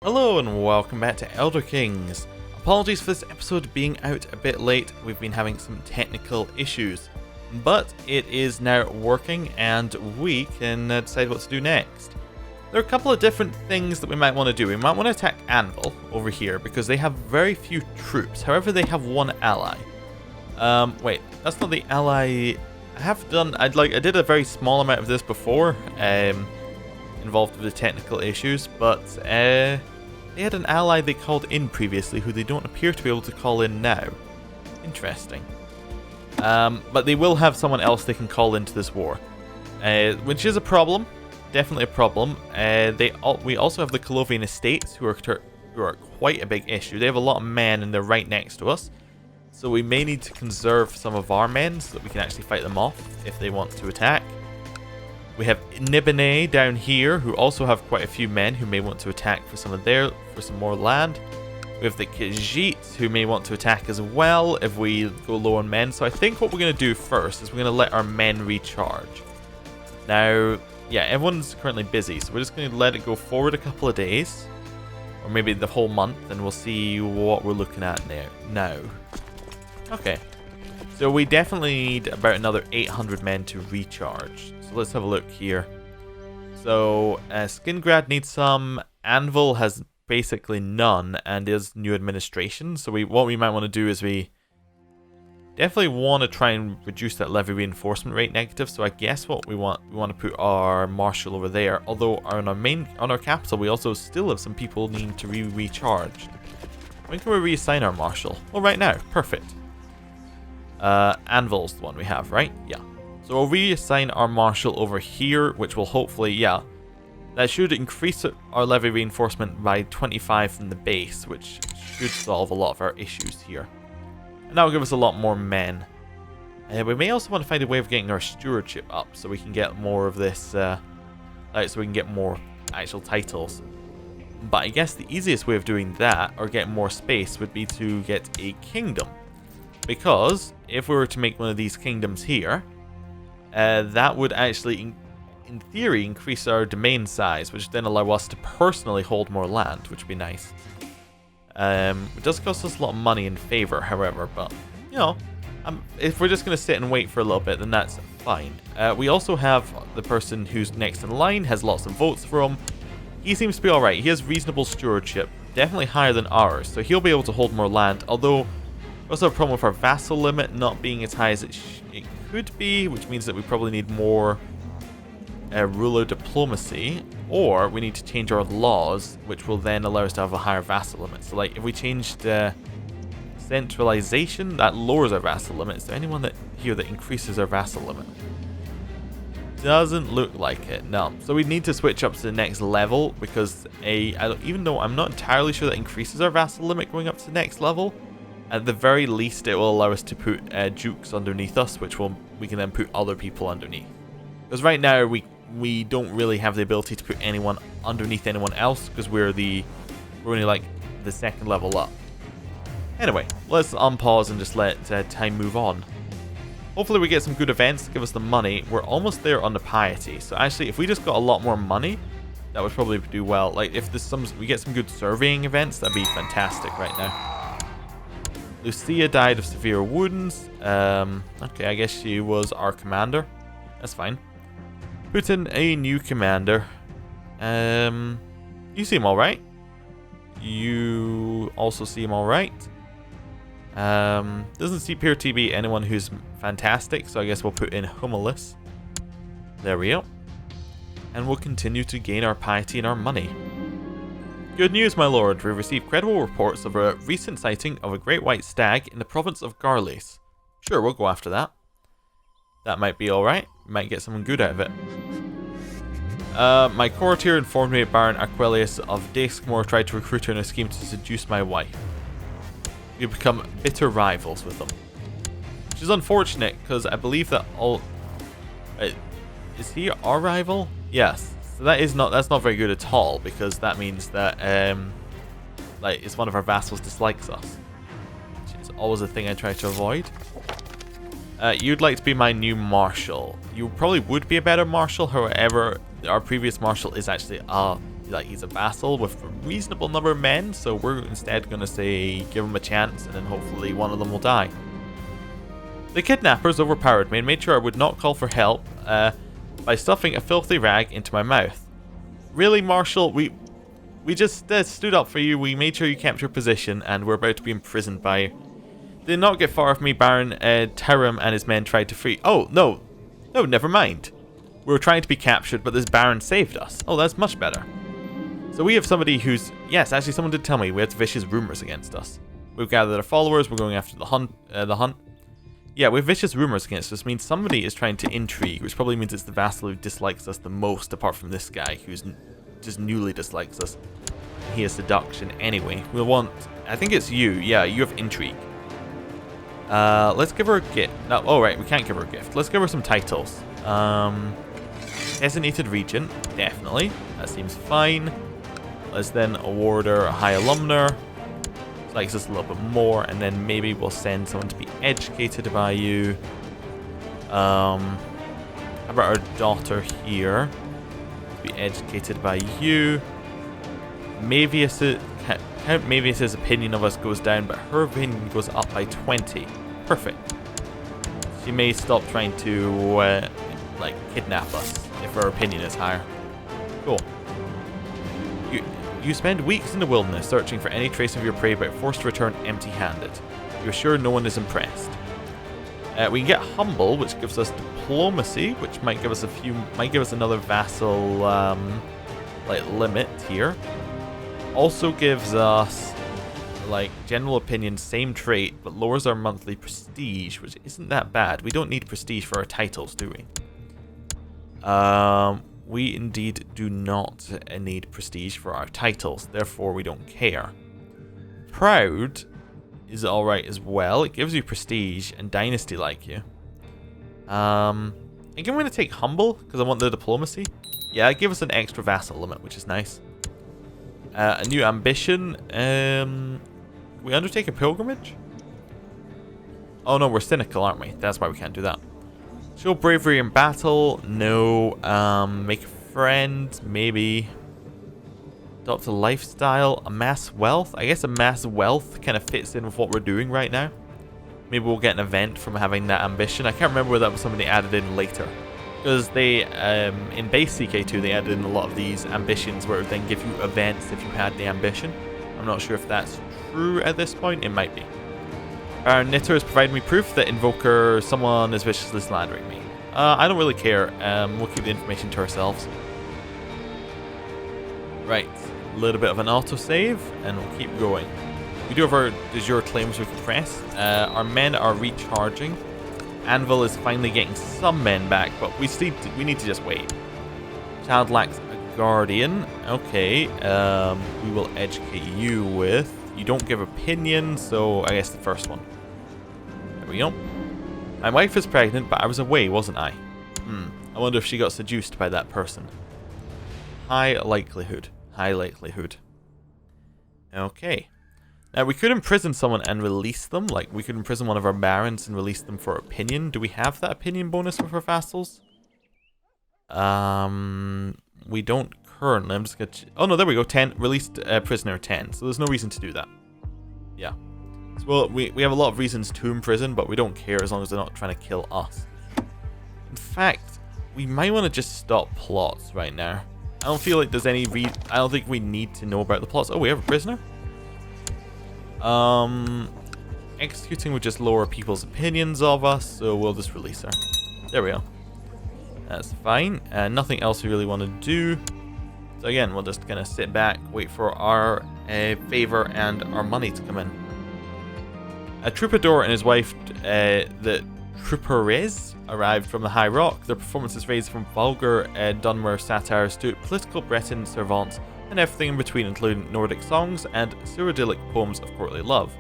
Hello and welcome back to Elder Kings. Apologies for this episode being out a bit late, we've been having some technical issues. But it is now working and we can decide what to do next. There are a couple of different things that we might want to do. We might want to attack Anvil over here because they have very few troops. However, they have one ally. Wait, that's not the ally I did a very small amount of this before, involved with the technical issues, but they had an ally they called in previously who they don't appear to be able to call in now. Interesting. But they will have someone else they can call into this war, which is a problem. Definitely a problem. We also have the Colovian Estates, who are quite a big issue. They have a lot of men and they're right next to us. So we may need to conserve some of our men so that we can actually fight them off if they want to attack. We have Nibene down here, who also have quite a few men who may want to attack for some more land. We have the Khajiit, who may want to attack as well if we go low on men. So I think what we're going to do first is we're going to let our men recharge. Now, yeah, everyone's currently busy, so we're just going to let it go forward a couple of days. Or maybe the whole month, and we'll see what we're looking at now. Okay, so we definitely need about another 800 men to recharge. So let's have a look here. So Skingrad needs some. Anvil has basically none and is new administration. So what we might want to do is we definitely want to try and reduce that levy reinforcement rate negative. So I guess what we want to put our marshal over there. Although on our capital we also still have some people needing to recharge. When can we reassign our marshal? Well, right now. Perfect. Anvil's the one we have, right? Yeah. So we'll reassign our marshal over here, which will hopefully, yeah, that should increase our levy reinforcement by 25 from the base, which should solve a lot of our issues here. And that will give us a lot more men. We may also want to find a way of getting our stewardship up so we can get more of this, so we can get more actual titles. But I guess the easiest way of doing that, or getting more space, would be to get a kingdom. Because if we were to make one of these kingdoms here, that would actually, in theory, increase our domain size, which would then allow us to personally hold more land, which would be nice. It does cost us a lot of money and favor, however, but, you know, if we're just going to sit and wait for a little bit, then that's fine. We also have the person who's next in line, has lots of votes from. He seems to be alright. He has reasonable stewardship, definitely higher than ours, so he'll be able to hold more land, although we also have a problem with our vassal limit not being as high as it could be, which means that we probably need more ruler diplomacy, or we need to change our laws, which will then allow us to have a higher vassal limit. So, like, if we changed centralization, that lowers our vassal limit. Is there anyone here that increases our vassal limit? Doesn't look like it, no. So we need to switch up to the next level, because even though I'm not entirely sure that increases our vassal limit going up to the next level, at the very least, it will allow us to put dukes underneath us, which we can then put other people underneath. Because right now, we don't really have the ability to put anyone underneath anyone else, because we're only like the second level up. Anyway, let's unpause and just let time move on. Hopefully we get some good events to give us the money. We're almost there on the piety. So actually, if we just got a lot more money, that would probably do well. Like, if we get some good surveying events, that'd be fantastic right now. Lucia died of severe wounds. Okay, I guess she was our commander. That's fine. Put in a new commander. You seem alright. You also seem alright. Doesn't appear to be anyone who's fantastic, so I guess we'll put in Humilis. There we go. And we'll continue to gain our piety and our money. Good news, my lord. We've received credible reports of a recent sighting of a great white stag in the province of Garles. Sure, we'll go after that. That might be alright. We might get something good out of it. My courtier informed me that Baron Aquilius of Daskmore tried to recruit her in a scheme to seduce my wife. We've become bitter rivals with them. Which is unfortunate, because I believe that is he our rival? Yes. So that's not very good at all, because that means that it's one of our vassals dislikes us, which is always a thing I try to avoid. You'd like to be my new marshal. You probably would be a better marshal, however, our previous marshal is actually a like he's a vassal with a reasonable number of men, so we're instead going to say give him a chance and then hopefully one of them will die. The kidnappers overpowered me and made sure I would not call for help by stuffing a filthy rag into my mouth. Really, Marshal? We just stood up for you, we made sure you kept your position, and we're about to be imprisoned by you. Did not get far off me, Baron Tyrim and his men tried to free... Oh, no. No, never mind. We were trying to be captured, but this Baron saved us. Oh, that's much better. So we have somebody who's... Yes, actually someone did tell me we had vicious rumors against us. We've gathered our followers, we're going after the hunt. Yeah, we have vicious rumors against us. Means somebody is trying to intrigue, which probably means it's the vassal who dislikes us the most, apart from this guy who's just newly dislikes us. He has seduction anyway. We'll want... I think it's you. Yeah, you have intrigue. Let's give her a gift. No, oh right, we can't give her a gift. Let's give her some titles. Designated Regent, definitely. That seems fine. Let's then award her a High Alumner. Likes us a little bit more, and then maybe we'll send someone to be educated by you. How about our daughter here? To be educated by you. Count Mavius's opinion of us goes down, but her opinion goes up by 20. Perfect. She may stop trying to like kidnap us if her opinion is higher. Cool. You spend weeks in the wilderness searching for any trace of your prey, but forced to return empty-handed. You're sure no one is impressed. We can get humble, which gives us diplomacy, which might give us another vassal like limit here. Also gives us like general opinion, same trait, but lowers our monthly prestige, which isn't that bad. We don't need prestige for our titles, do we? We indeed do not need prestige for our titles, therefore we don't care. Proud is alright as well. It gives you prestige and dynasty like you. I think I'm going to take humble because I want the diplomacy. Yeah, it gives us an extra vassal limit, which is nice. A new ambition. We undertake a pilgrimage? Oh no, we're cynical, aren't we? That's why we can't do that. Show bravery in battle. No. Make a friend. Maybe. Adopt a lifestyle. Amass wealth. I guess amass wealth kind of fits in with what we're doing right now. Maybe we'll get an event from having that ambition. I can't remember whether that was something they added in later. Because they, in base CK2, they added in a lot of these ambitions where it would then give you events if you had the ambition. I'm not sure if that's true at this point. It might be. Our knitter has provided me proof that Invoker, someone is viciously slandering me. I don't really care. We'll keep the information to ourselves. Right. A little bit of an autosave, and we'll keep going. We do have our de jure claims we can press. Our men are recharging. Anvil is finally getting some men back, but we need to just wait. Child lacks a guardian. Okay. We will educate you with... You don't give opinion, so I guess the first one. There we go. My wife is pregnant, but I was away, wasn't I? I wonder if she got seduced by that person. High likelihood. High likelihood. Okay. Now, we could imprison someone and release them. Like, we could imprison one of our barons and release them for opinion. Do we have that opinion bonus with our vassals? We don't currently. I'm just going to... Oh, no, there we go. 10. Released prisoner 10. So there's no reason to do that. Yeah. So, well, we have a lot of reasons to imprison, but we don't care as long as they're not trying to kill us. In fact, we might want to just stop plots right now. I don't feel like there's any I don't think we need to know about the plots. Oh, we have a prisoner? Executing would just lower people's opinions of us, so we'll just release her. There we go. That's fine. Nothing else we really want to do. So again, we'll just kind of sit back, wait for our favor and our money to come in. A troubadour and his wife, the Trouperez, arrived from the High Rock. Their performances ranged from vulgar Dunmer satires to political Breton servants and everything in between, including Nordic songs and Cyrodiilic poems of courtly love.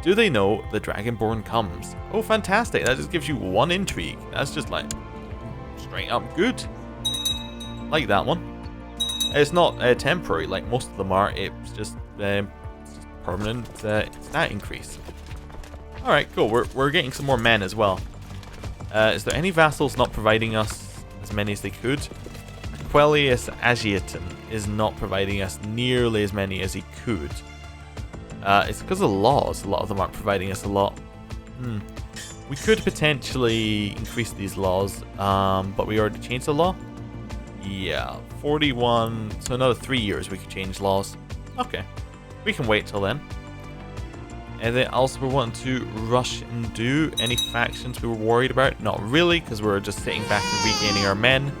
Do they know the Dragonborn comes? Oh, fantastic. That just gives you one intrigue. That's just like straight up good. Like that one. It's not temporary like most of them are. It's just permanent stat increase. Alright, cool. We're getting some more men as well. Is there any vassals not providing us as many as they could? Quellius Agiaton is not providing us nearly as many as he could. It's because of laws. A lot of them aren't providing us a lot. We could potentially increase these laws, but we already changed the law. Yeah, 41. So another 3 years we could change laws. Okay, we can wait till then. Anything else we want to rush and do? Any factions we were worried about? Not really, because we're just sitting back and regaining our men.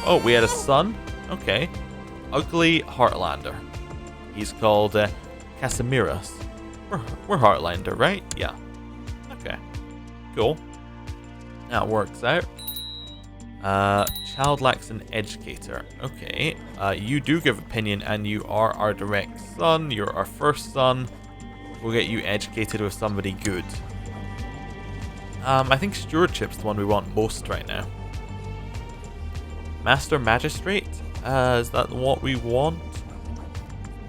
Oh, we had a son? Okay. Ugly Heartlander. He's called Casimiras. We're Heartlander, right? Yeah. Okay. Cool. That works out. Child lacks an educator. Okay. You do give opinion, and you are our direct son. You're our first son. We'll get you educated with somebody good. I think stewardship's the one we want most right now. Master Magistrate? Is that what we want?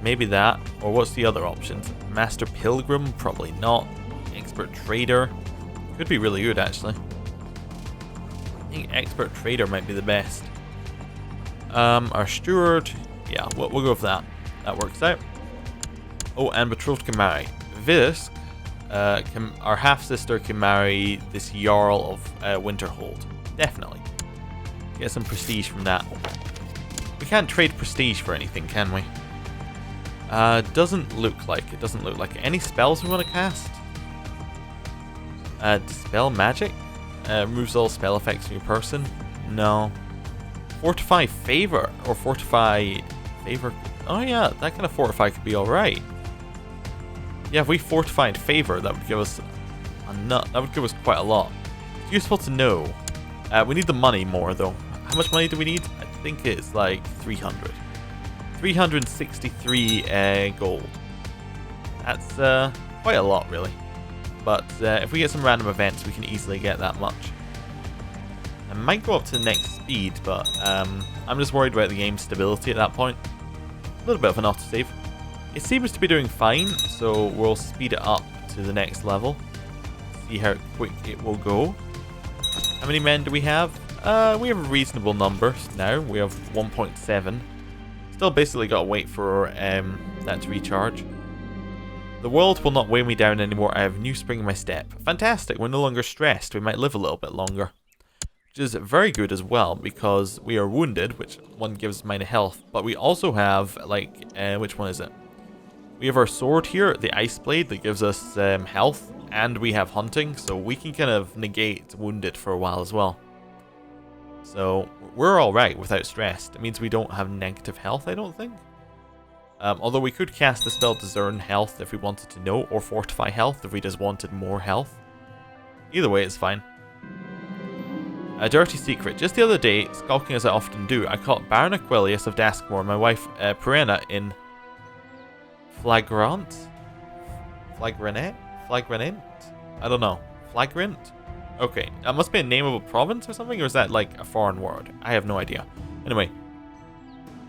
Maybe that. Or what's the other options? Master Pilgrim? Probably not. Expert Trader? Could be really good, actually. I think Expert Trader might be the best. Our Steward? Yeah, we'll go with that. That works out. Oh, and Betrothed can marry. Visk, our half-sister, can marry this Jarl of Winterhold. Definitely. Get some prestige from that. We can't trade prestige for anything, can we? Doesn't look like it. Doesn't look like it. Any spells we want to cast? Dispel magic? Removes all spell effects from your person? No. Fortify favor or fortify favor? Oh yeah, that kind of fortify could be alright. Yeah, if we fortified favor, that would give us a nut. That would give us quite a lot. It's useful to know. We need the money more though. How much money do we need? I think it's like 300. 363 gold. That's quite a lot, really. But if we get some random events, we can easily get that much. I might go up to the next speed, but I'm just worried about the game's stability at that point. A little bit of an autosave. It seems to be doing fine, so we'll speed it up to the next level. See how quick it will go. How many men do we have? We have a reasonable number now. We have 1.7. Still basically got to wait for that to recharge. The world will not weigh me down anymore. I have new spring in my step. Fantastic. We're no longer stressed. We might live a little bit longer. Which is very good as well, because we are wounded, which one gives minor health. But we also have, like, which one is it? We have our sword here, the Ice Blade, that gives us health, and we have hunting, so we can kind of negate wounded for a while as well. So we're alright without stress. It means we don't have negative health, I don't think. Although we could cast the spell Discern Health if we wanted to know, or Fortify Health if we just wanted more health. Either way, it's fine. A dirty secret. Just the other day, skulking as I often do, I caught Baron Aquilius of Daskmore and my wife Perenna in Flagrant? Flagrant? I don't know. Flagrant? Okay, that must be a name of a province or something, or is that like a foreign word? I have no idea. Anyway,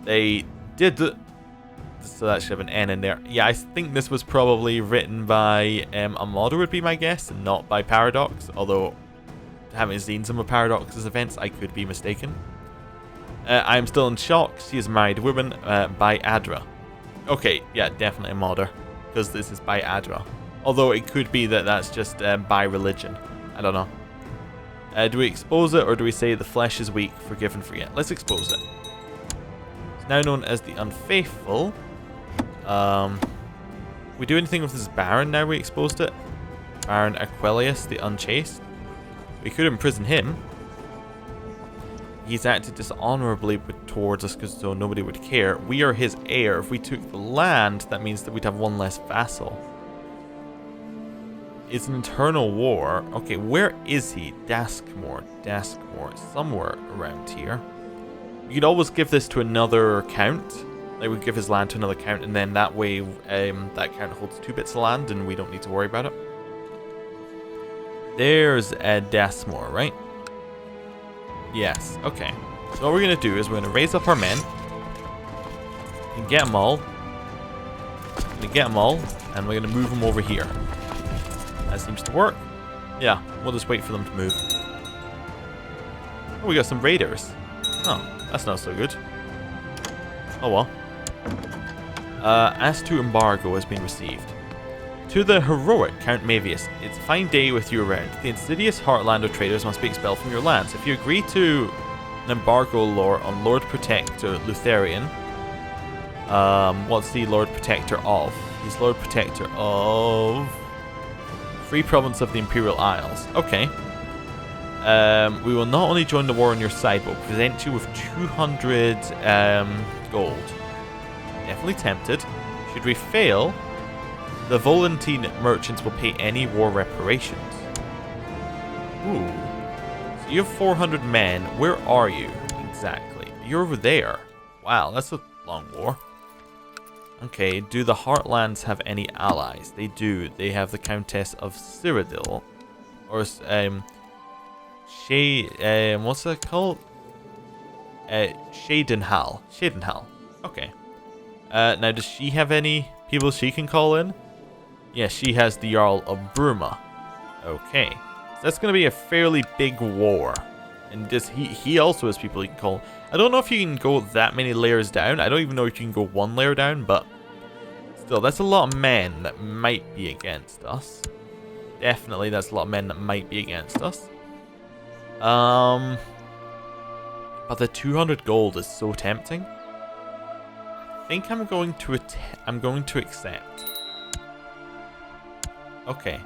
they did so that should have an N in there. Yeah, I think this was probably written by a modder would be my guess, and not by Paradox, although having seen some of Paradox's events, I could be mistaken. I am still in shock. She is a married woman by Adra. Okay, yeah, definitely a modder, because this is by Adra. Although it could be that that's just by religion. I don't know. Do we expose it, or do we say the flesh is weak, forgive and forget? Let's expose it. It's now known as the Unfaithful. We do anything with this Baron now we exposed it? Baron Aquilius, the Unchaste. We could imprison him. He's acted dishonorably towards us because so nobody would care. We are his heir. If we took the land, that means that we'd have one less vassal. It's an internal war. Okay, where is he? Daskmore. Somewhere around here. You could always give this to another count. Like, we give his land to another count, and then that way that count holds 2 bits of land, and we don't need to worry about it. There's Daskmore, right? Yes, okay. So what we're going to do is we're going to raise up our men. And get them all. And we're going to move them over here. That seems to work. Yeah, we'll just wait for them to move. Oh, we got some raiders. Oh, that's not so good. Oh well. As to embargo has been received. To the heroic Count Mavius, it's a fine day with you around. The insidious Heartlander traders must be expelled from your lands. If you agree to an embargo law on Lord Protector Lutherian, what's the Lord Protector of? He's Lord Protector of Free Province of the Imperial Isles. Okay. We will not only join the war on your side, but will present you with 200 gold. Definitely tempted. Should we fail, the Volantine merchants will pay any war reparations. Ooh. So you have 400 men. Where are you exactly? You're over there. Wow, that's a long war. Okay, do the Heartlands have any allies? They do. They have the Countess of Cyrodiil. Or, what's that called? Shadenhal. Shadenhal. Okay. Now, does she have any people she can call in? Yeah, she has the Jarl of Burma. Okay. So that's going to be a fairly big war. And does he also has people he can call. I don't know if you can go that many layers down. I don't even know if you can go one layer down, but still, that's a lot of men that might be against us. Definitely, that's a lot of men that might be against us. But the 200 gold is so tempting. I think I'm going to accept. Okay.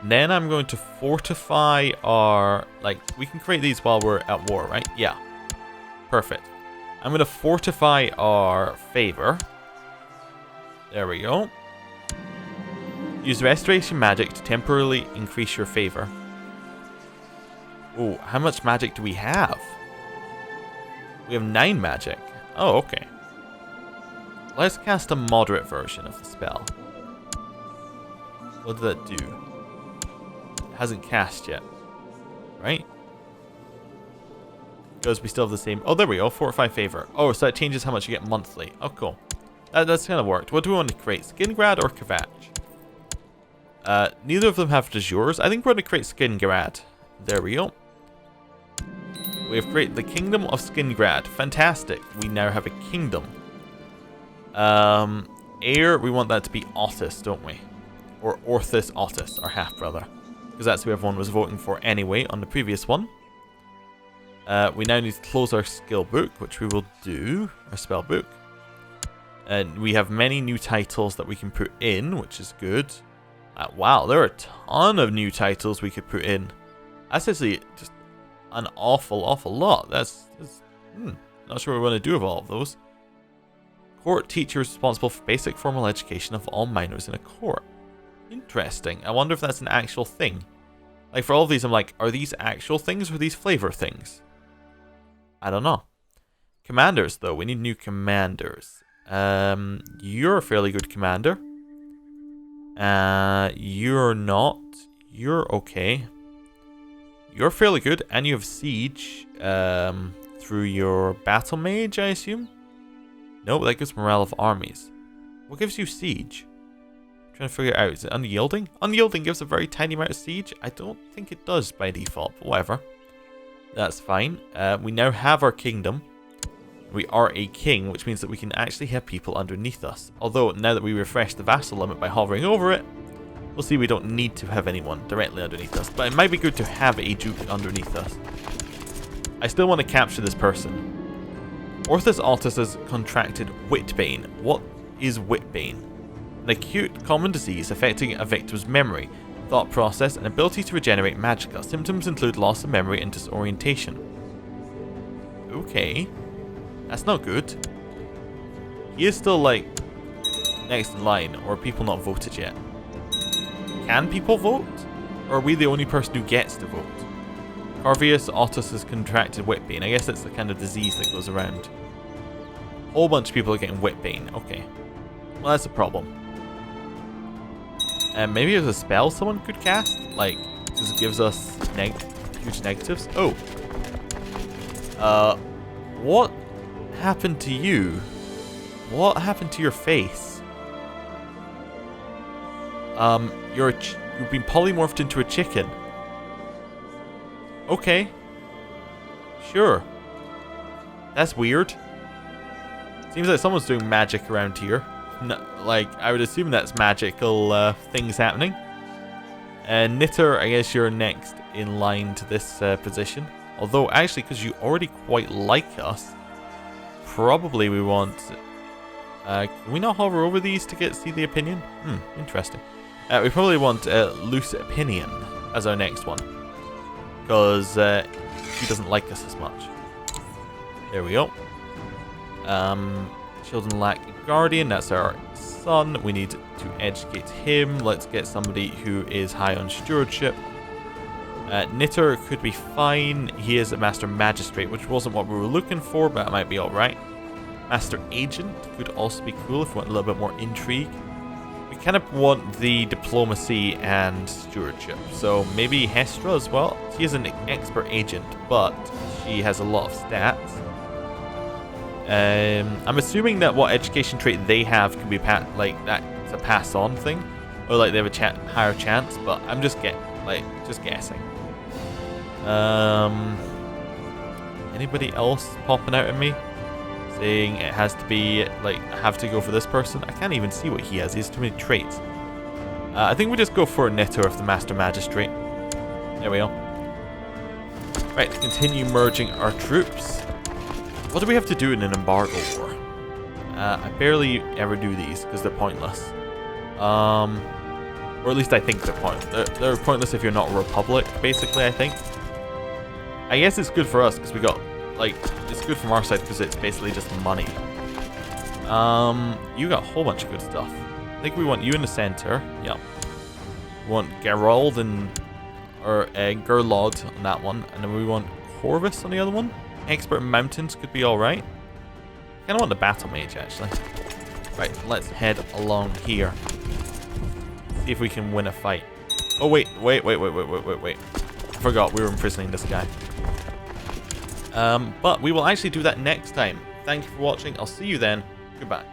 Then I'm going to fortify our... Like, we can create these while we're at war, right? Yeah. Perfect. I'm going to fortify our favor. There we go. Use restoration magic to temporarily increase your favor. Oh, how much magic do we have? We have 9 magic. Oh, okay. Let's cast a moderate version of the spell. What did that do? It hasn't cast yet. Right? Because we still have the same... Oh, there we go. Fortify favor. Oh, so that changes how much you get monthly. Oh, cool. That's kind of worked. What do we want to create? Skingrad or Kvatch? Neither of them have de jure. I think we're going to create Skingrad. There we go. We have created the Kingdom of Skingrad. Fantastic. We now have a kingdom. Heir, we want that to be Otis, don't we? Or Orthus Otis, our half-brother. Because that's who everyone was voting for anyway on the previous one. We now need to close our skill book, which we will do. Our spell book. And we have many new titles that we can put in, which is good. Wow, there are a ton of new titles we could put in. That's actually just an awful lot. That's not sure what we want to do with all of those. Court teacher responsible for basic formal education of all minors in a court. Interesting. I wonder if that's an actual thing. Like, for all of these, I'm like, are these actual things or are these flavor things? I don't know. Commanders, though. We need new commanders. You're a fairly good commander. You're not. You're okay. You're fairly good, and you have siege through your battle mage, I assume? No, that gives morale of armies. What gives you siege? I'm trying to figure it out. Is it unyielding? Unyielding gives a very tiny amount of siege. I don't think it does by default, but whatever. That's fine. We now have our kingdom. We are a king, which means that we can actually have people underneath us. Although, now that we refresh the vassal limit by hovering over it, we'll see we don't need to have anyone directly underneath us. But it might be good to have a duke underneath us. I still want to capture this person. Orthus Altus has contracted Witbane. What is Witbane? An acute common disease affecting a victim's memory, thought process, and ability to regenerate magicka. Symptoms include loss of memory and disorientation. Okay. That's not good. He is still, like, next in line, or are people not voted yet? Can people vote? Or are we the only person who gets to vote? Corvius Otus has contracted Witbane. I guess that's the kind of disease that goes around. A whole bunch of people are getting Witbane. Okay. Well, that's a problem. Maybe there's a spell someone could cast? Like, just gives us huge negatives? Oh. What happened to you? What happened to your face? You've been polymorphed into a chicken. Okay. Sure. That's weird. Seems like someone's doing magic around here. Like, I would assume that's magical things happening. Knitter, I guess you're next in line to this position. Although, actually, because you already quite like us, probably we want... can we not hover over these to see the opinion? Interesting. We probably want Loose Opinion as our next one. Because she doesn't like us as much. There we go. Children lack a guardian, that's our son. We need to educate him. Let's get somebody who is high on stewardship. Knitter could be fine. He is a Master Magistrate, which wasn't what we were looking for, but it might be alright. Master Agent could also be cool if we want a little bit more intrigue. We kind of want the diplomacy and stewardship, so maybe Hestra as well. She is an expert agent, but she has a lot of stats. I'm assuming that what education trait they have can be like that's a pass-on thing, or like they have a higher chance. But I'm just guessing. Anybody else popping out at me, saying it has to be like I have to go for this person? I can't even see what he has. He has too many traits. I think we just go for Knitter of the Master Magistrate. There we go. Right, to continue merging our troops. What do we have to do in an embargo war? I barely ever do these because they're pointless. Or at least I think they're pointless. They're pointless if you're not a republic, basically, I think. I guess it's good for us because we got, like, it's good from our side because it's basically just money. You got a whole bunch of good stuff. I think we want you in the center. Yeah. We want Gerald or Gerlod on that one. And then we want Corvus on the other one. Expert Mountains could be alright. I kind of want the Battle Mage, actually. Right, let's head along here. See if we can win a fight. Oh, wait. I forgot we were imprisoning this guy. But we will actually do that next time. Thank you for watching. I'll see you then. Goodbye.